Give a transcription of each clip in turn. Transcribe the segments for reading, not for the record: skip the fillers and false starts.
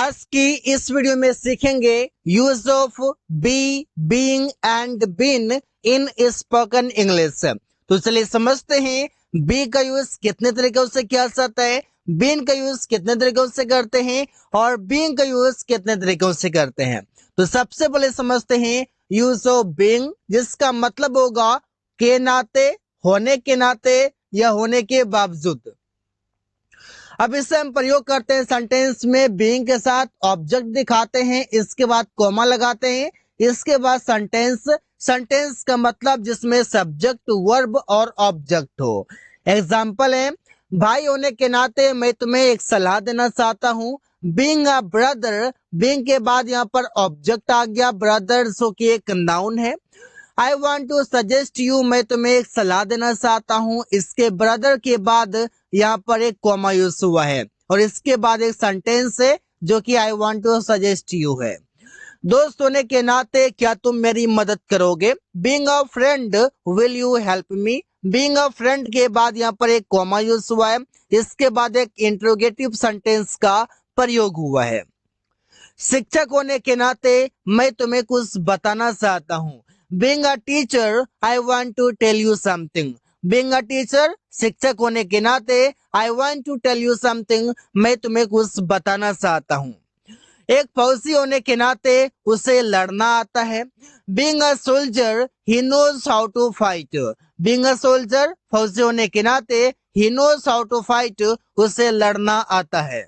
आज की इस वीडियो में सीखेंगे use of be, being and been in spoken English. तो चलिए समझते हैं बी का यूज कितने तरीकों से किया जाता है, बीन का यूज कितने तरीकों से करते हैं और बीइंग का यूज कितने तरीकों से करते हैं। तो सबसे पहले समझते हैं यूज ऑफ बीइंग, जिसका मतलब होगा के नाते, होने के नाते या होने के बावजूद। अब इससे हम प्रयोग करते हैं सेंटेंस में बीइंग के साथ ऑब्जेक्ट दिखाते हैं, इसके बाद कॉमा लगाते हैं, इसके बाद सेंटेंस का मतलब जिसमें सब्जेक्ट, वर्ब और ऑब्जेक्ट हो। एग्जाम्पल है, भाई होने के नाते मैं तुम्हें एक सलाह देना चाहता हूँ। बीइंग अ ब्रदर, बीइंग के बाद यहाँ पर ऑब्जेक्ट आ गया, ब्रदर सो की एक नाउन है। I want to suggest you, मैं तुम्हें एक सलाह देना चाहता हूँ। इसके ब्रदर के बाद यहाँ पर एक कॉमा यूज हुआ है और इसके बाद एक सेंटेंस है जो कि I want to suggest you है। दोस्त होने के नाते क्या तुम मेरी मदद करोगे? Being a friend, will you help me? Being a friend के बाद यहाँ पर एक कॉमा यूज हुआ है, इसके बाद एक इंट्रोगेटिव सेंटेंस का प्रयोग हुआ है। शिक्षक होने के नाते मैं तुम्हें कुछ बताना चाहता हूँ। Being a teacher, I want to tell you something. Being a teacher, शिक्षक होने के नाते I want to tell you something, मैं तुम्हें कुछ बताना चाहता हूँ। एक फौजी होने के नाते उसे लड़ना आता है। Being a soldier, he knows how to fight. Being a soldier, फौजी होने के नाते he knows how to fight, उसे लड़ना आता है।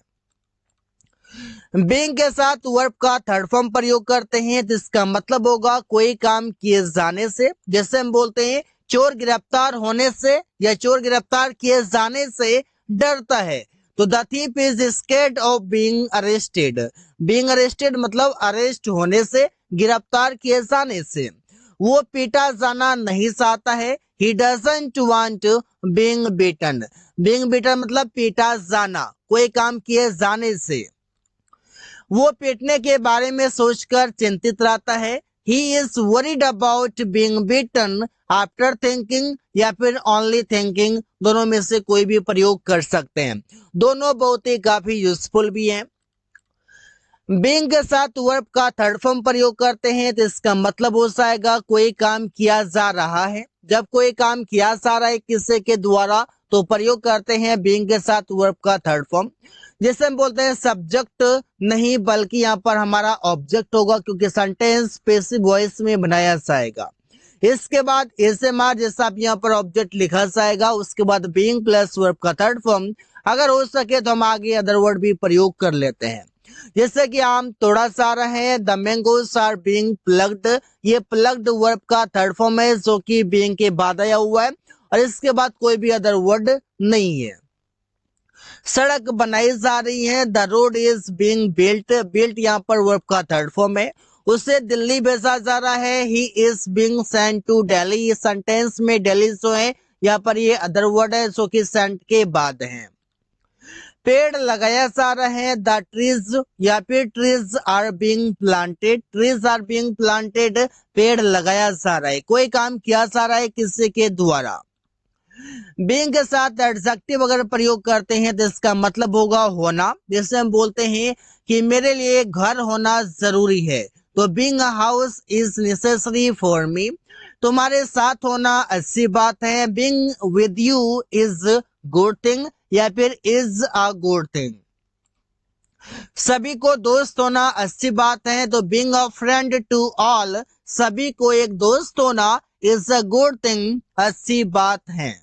बीइंग के साथ वर्ब का थर्ड फॉर्म प्रयोग करते हैं, जिसका मतलब होगा कोई काम किए जाने से। जैसे हम बोलते हैं चोर गिरफ्तार होने से या चोर गिरफ्तार किए जाने से डरता है, तो the thief is scared of being arrested. Being arrested मतलब अरेस्ट होने से, गिरफ्तार किए जाने से। वो पीटा जाना नहीं चाहता है, he doesn't want being beaten. Being beaten मतलब पीटा जाना, कोई काम किए जाने से। वो पीटने के बारे में सोचकर चिंतित रहता है, he is worried about being beaten after thinking या फिर ओनली थिंकिंग, दोनों में से कोई भी प्रयोग कर सकते हैं। दोनों बहुत ही काफी यूजफुल भी हैं। बीइंग के साथ वर्ब का थर्ड फॉर्म प्रयोग करते हैं, तो इसका मतलब हो जाएगा कोई काम किया जा रहा है। जब कोई काम किया जा रहा है किसी के द्वारा तो प्रयोग करते हैं बीइंग के साथ वर्ब का थर्ड फॉर्म। जैसे हम बोलते हैं सब्जेक्ट नहीं बल्कि यहाँ पर हमारा ऑब्जेक्ट होगा, क्योंकि सेंटेंस पैसिव वॉइस में बनाया जाएगा। इसके बाद एसएमआर जैसा आप यहाँ पर ऑब्जेक्ट लिखा जाएगा, उसके बाद बीइंग प्लस वर्ब का थर्ड फॉर्म। अगर हो सके तो हम आगे अदर वर्ड भी प्रयोग कर लेते हैं, जैसे कि आम तोड़ा जा रहे हैं, the mangoes are being plugged. ये प्लग्ड वर्ब का थर्ड फॉर्म है जो कि बीइंग के बाद आया हुआ है और इसके बाद कोई भी अदर वर्ड नहीं है। सड़क बनाई जा रही है, the road is being built. Built यहाँ पर वर्ब का थर्ड फॉर्म है। उसे दिल्ली भेजा जा रहा है, he is being sent to Delhi. ये सेंटेंस में दिल्ली जो है यहाँ पर ये अदर वर्ड है जो कि सेंट के बाद है। पेड़ लगाया जा रहा है, द ट्रीज या फिर trees are being planted. Trees are being planted, पेड़ लगाया जा रहा है, कोई काम किया जा रहा है किसी के द्वारा। बीइंग के साथ एडजेक्टिव अगर प्रयोग करते हैं तो इसका मतलब होगा होना। जैसे हम बोलते हैं कि मेरे लिए घर होना जरूरी है, तो being a house is necessary for me. तुम्हारे साथ होना अच्छी बात है, being with you is good thing या फिर इज अ गुड थिंग। सभी को दोस्त होना अच्छी बात है, तो being a friend to all, सभी को एक दोस्त होना इज अ गुड थिंग, अच्छी बात है।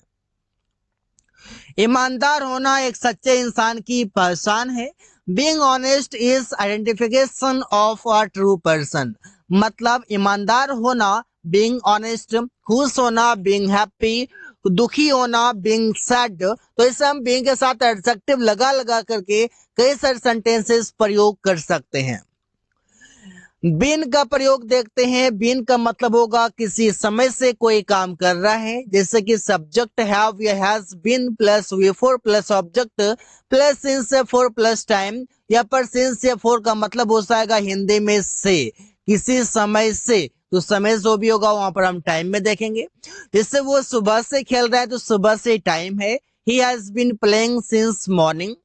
ईमानदार होना एक सच्चे इंसान की पहचान है, being honest is identification of a true person. मतलब ईमानदार होना बीइंग ऑनेस्ट, खुश होना बीइंग हैप्पी, दुखी होना बीइंग सैड। तो इसे हम बीइंग के साथ एडजेक्टिव लगा लगा करके कई सारे सेंटेंसेस प्रयोग कर सकते हैं। बीन का प्रयोग देखते हैं। बीन का मतलब होगा किसी समय से कोई काम कर रहा है, जैसे कि सब्जेक्ट हैव या has been plus V four plus object plus since या फोर प्लस टाइम। या पर सिंस या फोर का मतलब हो जाएगा हिंदी में से, किसी समय से। तो समय जो भी होगा वहां पर हम टाइम में देखेंगे। जैसे वो सुबह से खेल रहा है तो सुबह से टाइम है, he has been playing since morning.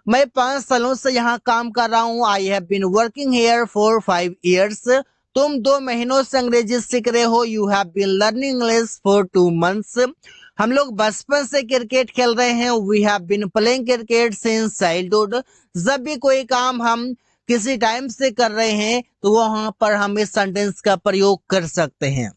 मैं 5 सालों से यहाँ काम कर रहा हूँ। I have been working here for 5 years। तुम 2 महीनों से अंग्रेजी सीख रहे हो। You have been learning English for 2 months। हम लोग बचपन से क्रिकेट खेल रहे हैं। We have been playing cricket since childhood. जब भी कोई काम हम किसी टाइम से कर रहे हैं तो वहां पर हम इस सेंटेंस का प्रयोग कर सकते हैं।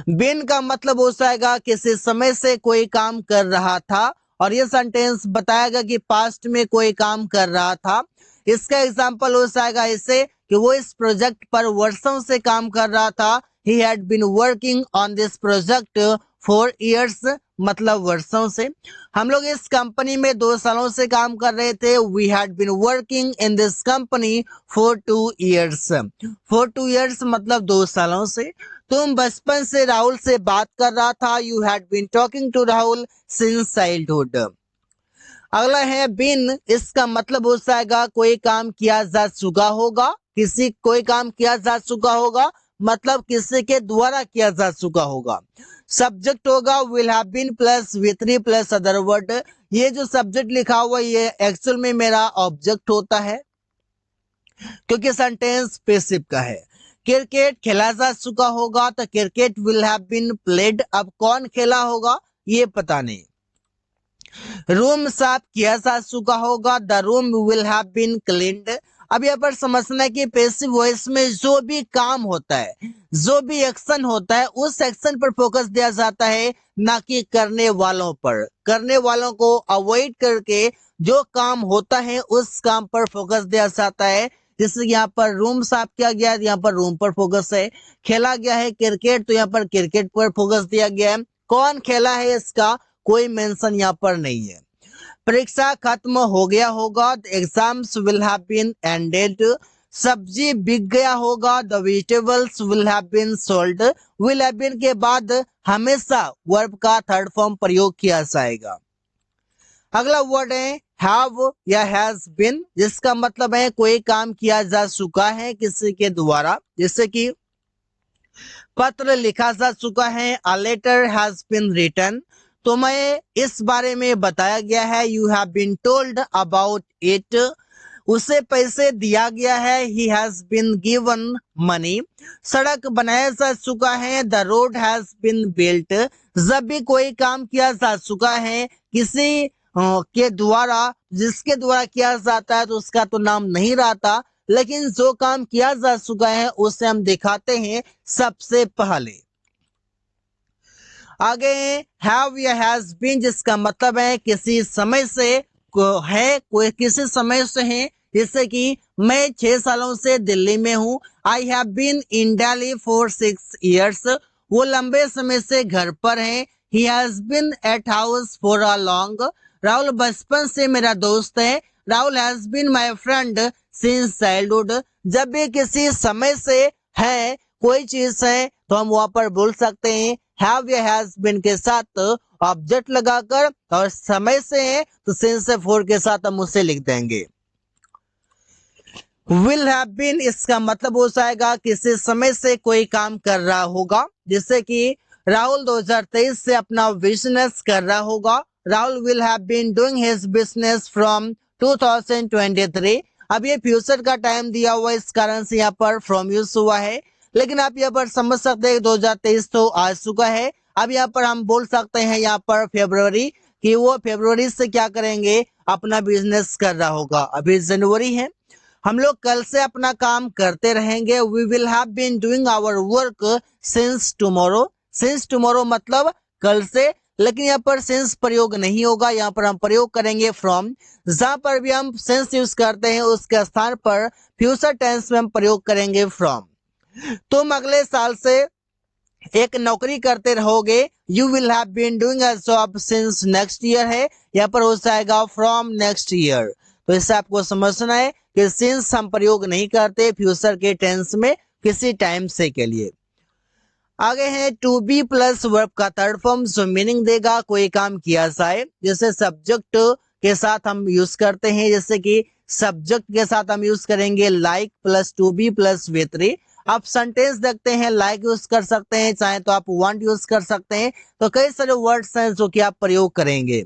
बिन का मतलब हो जाएगा किसी समय से कोई काम कर रहा था, और ये सेंटेंस बताएगा कि पास्ट में कोई काम कर रहा था। इसका एग्जांपल हो जाएगा ऐसे कि वो इस प्रोजेक्ट पर वर्षों से काम कर रहा था। He had been working on this project for years, मतलब वर्षों से। हम लोग इस कंपनी में 2 सालों से काम कर रहे थे। We had been working in this company for 2 years। For 2 years मतलब 2 सालों से। तुम बचपन से राहुल से बात कर रहा था। You had been talking to Rahul since childhood. अगला है बिन। इसका मतलब हो जाएगा कोई काम किया जा चुका होगा। कोई काम किया जा चुका होगा मतलब किसी के द्वारा किया जा चुका होगा। सब्जेक्ट होगा will have been plus V3 plus other word. ये जो सब्जेक्ट लिखा हुआ ये एक्चुअल में मेरा ऑब्जेक्ट होता है, क्योंकि सेंटेंस पैसिव का है। क्रिकेट खेला जा चुका होगा तो cricket will have been played. अब कौन खेला होगा ये पता नहीं। रूम साफ किया जा चुका होगा। The room will have been cleaned. अब यहाँ पर समझना है कि पैसिव वॉइस में जो भी काम होता है, जो भी एक्शन होता है, उस एक्शन पर फोकस दिया जाता है, ना कि करने वालों पर। करने वालों को अवॉइड करके जो काम होता है उस काम पर फोकस दिया जाता है। जैसे यहाँ पर रूम साफ किया गया है, यहाँ पर रूम पर फोकस है। खेला गया है क्रिकेट तो यहाँ पर क्रिकेट पर फोकस दिया गया है। कौन खेला है इसका कोई मेंशन यहाँ पर नहीं है। परीक्षा खत्म हो गया होगा। The exams will have been ended. सब्जी बिक गया होगा। The vegetables will have been sold. Will have been के बाद हमेशा वर्ब का थर्ड फॉर्म प्रयोग किया जाएगा। अगला वर्ड है हैव या हैज बीन, जिसका मतलब है कोई काम किया जा चुका है किसी के द्वारा। जैसे कि पत्र लिखा जा चुका है। A letter has been written. तो मैं इस बारे में बताया गया है। You have been told about it. उसे पैसे दिया गया है। He has been given money. सड़क बनाया जा चुका है। The road has been built. जब भी कोई काम किया जा चुका है किसी के द्वारा, जिसके द्वारा किया जाता है तो उसका तो नाम नहीं रहता, लेकिन जो काम किया जा चुका है उसे हम दिखाते हैं सबसे पहले। आगे हैव या हैज बीन, जिसका मतलब है किसी समय से है, कोई किसी समय से है। जैसे कि मैं 6 सालों से दिल्ली में हूँ। I have been in Delhi for 6 years। वो लंबे समय से घर पर हैं। He has been at house for a long. Rahul बचपन से मेरा दोस्त है। Rahul has been my friend since childhood. जब भी किसी समय से है कोई चीज है तो हम वहां पर बोल सकते हैं हैव या हैज बीन के साथ ऑब्जेक्ट लगाकर, और समय से है तो सिंस से फोर के साथ हम उसे लिख देंगे। विल हैव बीन, इसका मतलब हो जाएगा किसी समय से कोई काम कर रहा होगा। जैसे कि राहुल 2023 से अपना बिजनेस कर रहा होगा। Rahul will have been doing his business from 2023। अब ये फ्यूचर का टाइम दिया हुआ है, इस कारण से यहाँ पर फ्रॉम यूज हुआ है। लेकिन आप यहाँ पर समझ सकते हैं 2023 तो आ चुका है। अब यहाँ पर हम बोल सकते हैं यहाँ पर फरवरी, कि वो फरवरी से क्या करेंगे, अपना बिजनेस कर रहा होगा। अभी जनवरी है। हम लोग कल से अपना काम करते रहेंगे। We will have been doing our work since tomorrow. Since tomorrow मतलब कल से, लेकिन यहाँ पर सिंस प्रयोग नहीं होगा, यहाँ पर हम प्रयोग करेंगे फ्रॉम। जहां पर भी हम सिंस यूज करते हैं उसके स्थान पर फ्यूचर टेंस में हम प्रयोग करेंगे फ्रॉम। तुम अगले साल से एक नौकरी करते रहोगे। You will have been doing a job since next year है, यहाँ पर हो जाएगा फ्रॉम नेक्स्ट ईयर। तो इससे आपको समझना है कि सिंस हम प्रयोग नहीं करते फ्यूचर के टेंस में किसी टाइम से के लिए। आगे है टू बी प्लस वर्ब का थर्ड फॉर्म, जो मीनिंग देगा कोई काम किया जाए। जैसे सब्जेक्ट के साथ हम यूज करते हैं, जैसे कि सब्जेक्ट के साथ हम यूज करेंगे like plus to be plus V3। आप सेंटेंस देखते हैं लाइक यूज कर सकते हैं, चाहे तो आप वांट यूज कर सकते हैं। तो कई सारे वर्ड्स हैं जो कि आप प्रयोग करेंगे।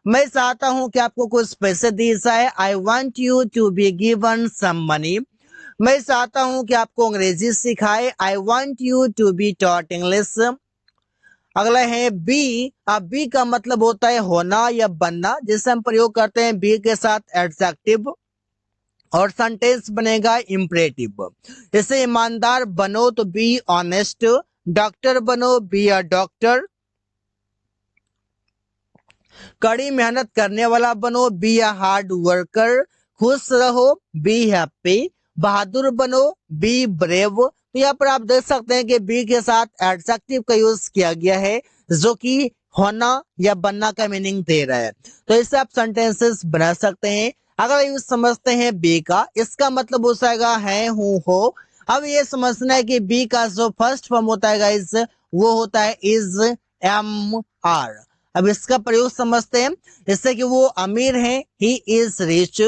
मैं चाहता हूं कि आपको कुछ पैसे दिए जाए। I want you to be given some money. मैं चाहता हूं कि आपको अंग्रेजी सिखाए। I want you to be taught English. अगला है बी। अब बी का मतलब होता है होना या बनना, जिसे हम प्रयोग करते हैं बी के साथ एडजेक्टिव और सेंटेंस बनेगा इंपरेटिव। जैसे ईमानदार बनो तो बी ऑनेस्ट, डॉक्टर बनो बी अ डॉक्टर, कड़ी मेहनत करने वाला बनो बी अ हार्ड वर्कर, खुश रहो बी हैप्पी, बहादुर बनो बी ब्रेव। तो यहाँ पर आप देख सकते हैं कि बी के साथ एडजेक्टिव का यूज किया गया है जो कि होना या बनना का मीनिंग दे रहा है। तो इससे आप सेंटेंसेस बना सकते हैं। अगर यूज समझते हैं बी का, इसका मतलब हो जाएगा है हूं हो। अब ये समझना है कि बी का जो फर्स्ट फॉर्म होता है गाइस वो होता है इज, एम, आर। अब इसका प्रयोग समझते हैं। जैसे कि वो अमीर है, ही इज रिच,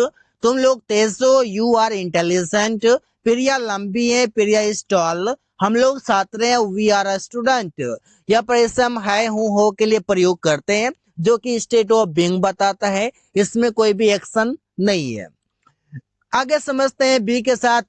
तुम लोग तेज हो, यू आर इंटेलिजेंट, प्रिया लंबी है, प्रिया इज टॉल, हम लोग छात्र हैं, वी आर अ स्टूडेंट। यहाँ पर इसे हम है हूं हो के लिए प्रयोग करते हैं जो कि स्टेट ऑफ बीइंग बताता है, इसमें कोई भी एक्शन नहीं है। आगे समझते हैं बी के साथ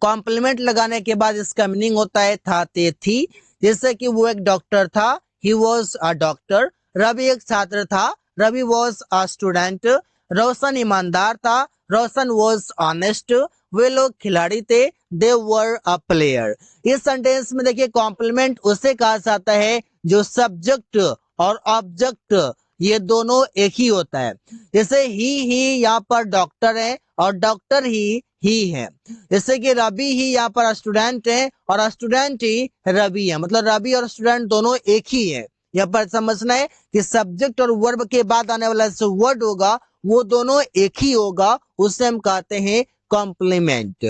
कॉम्प्लीमेंट लगाने के बाद इसका मीनिंग होता है था, ते, थी। जैसे कि वो एक डॉक्टर था, he was a doctor, Ravi एक छात्र था, Ravi was a student, Roshan ईमानदार था, रोशन वॉज ऑनेस्ट, वे लोग खिलाड़ी थे, दे वर अ प्लेयर। इस सेंटेंस में देखिए कॉम्प्लीमेंट उसे कहा जाता है जो सब्जेक्ट और ऑब्जेक्ट ये दोनों एक ही होता है। जैसे ही यहाँ पर डॉक्टर है और डॉक्टर ही है। जैसे कि रवि ही यहाँ पर स्टूडेंट है और स्टूडेंट ही रवि है, मतलब रवि और स्टूडेंट दोनों एक ही है। यहाँ पर समझना है कि सब्जेक्ट और वर्ब के बाद आने वाला जो वर्ड होगा वो दोनों एक ही होगा, उसे हम कहते हैं कॉम्प्लीमेंट।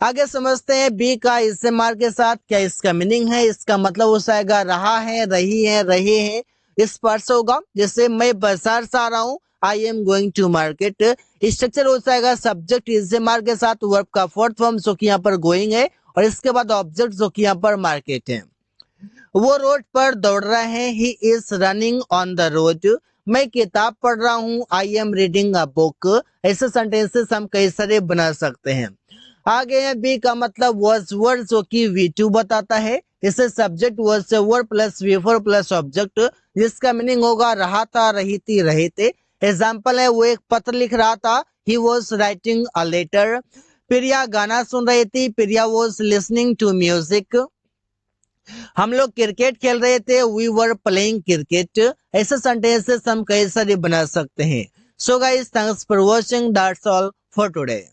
आगे समझते हैं बी का इस्तेमाल के साथ क्या इसका मीनिंग है। इसका मतलब हो जाएगा रहा है, रही है, रहे हैं, इस पर से होगा। जैसे मैं बाजार से आ रहा हूँ, I am going to market. Structure हो जाएगा सब्जेक्ट इस्तेमाल के साथ वर्ब का फोर्थ फॉर्म जो कि यहाँ पर गोइंग है और इसके बाद ऑब्जेक्ट जो कि यहाँ पर मार्केट है। वो रोड पर दौड़ रहे हैं, he is running on the road. मैं किताब पढ़ रहा हूँ, I am reading a book. ऐसे सेंटेंसेस हम कई सारे बना सकते हैं। आगे है बी का मतलब वॉज वर्ड जो कि V2 बताता है। इसे सब्जेक्ट वॉज से word plus V4 plus object, जिसका मीनिंग होगा रहा था, रही थी, रहे थे। एग्जाम्पल है वो एक पत्र लिख रहा था, he was writing a letter. Priya गाना सुन रही थी, Priya was listening to music. हम लोग क्रिकेट खेल रहे थे, वी वर प्लेइंग क्रिकेट। ऐसे सेंटेंसेस हम कई सारे बना सकते हैं। So guys, thanks for watching, that's all for today.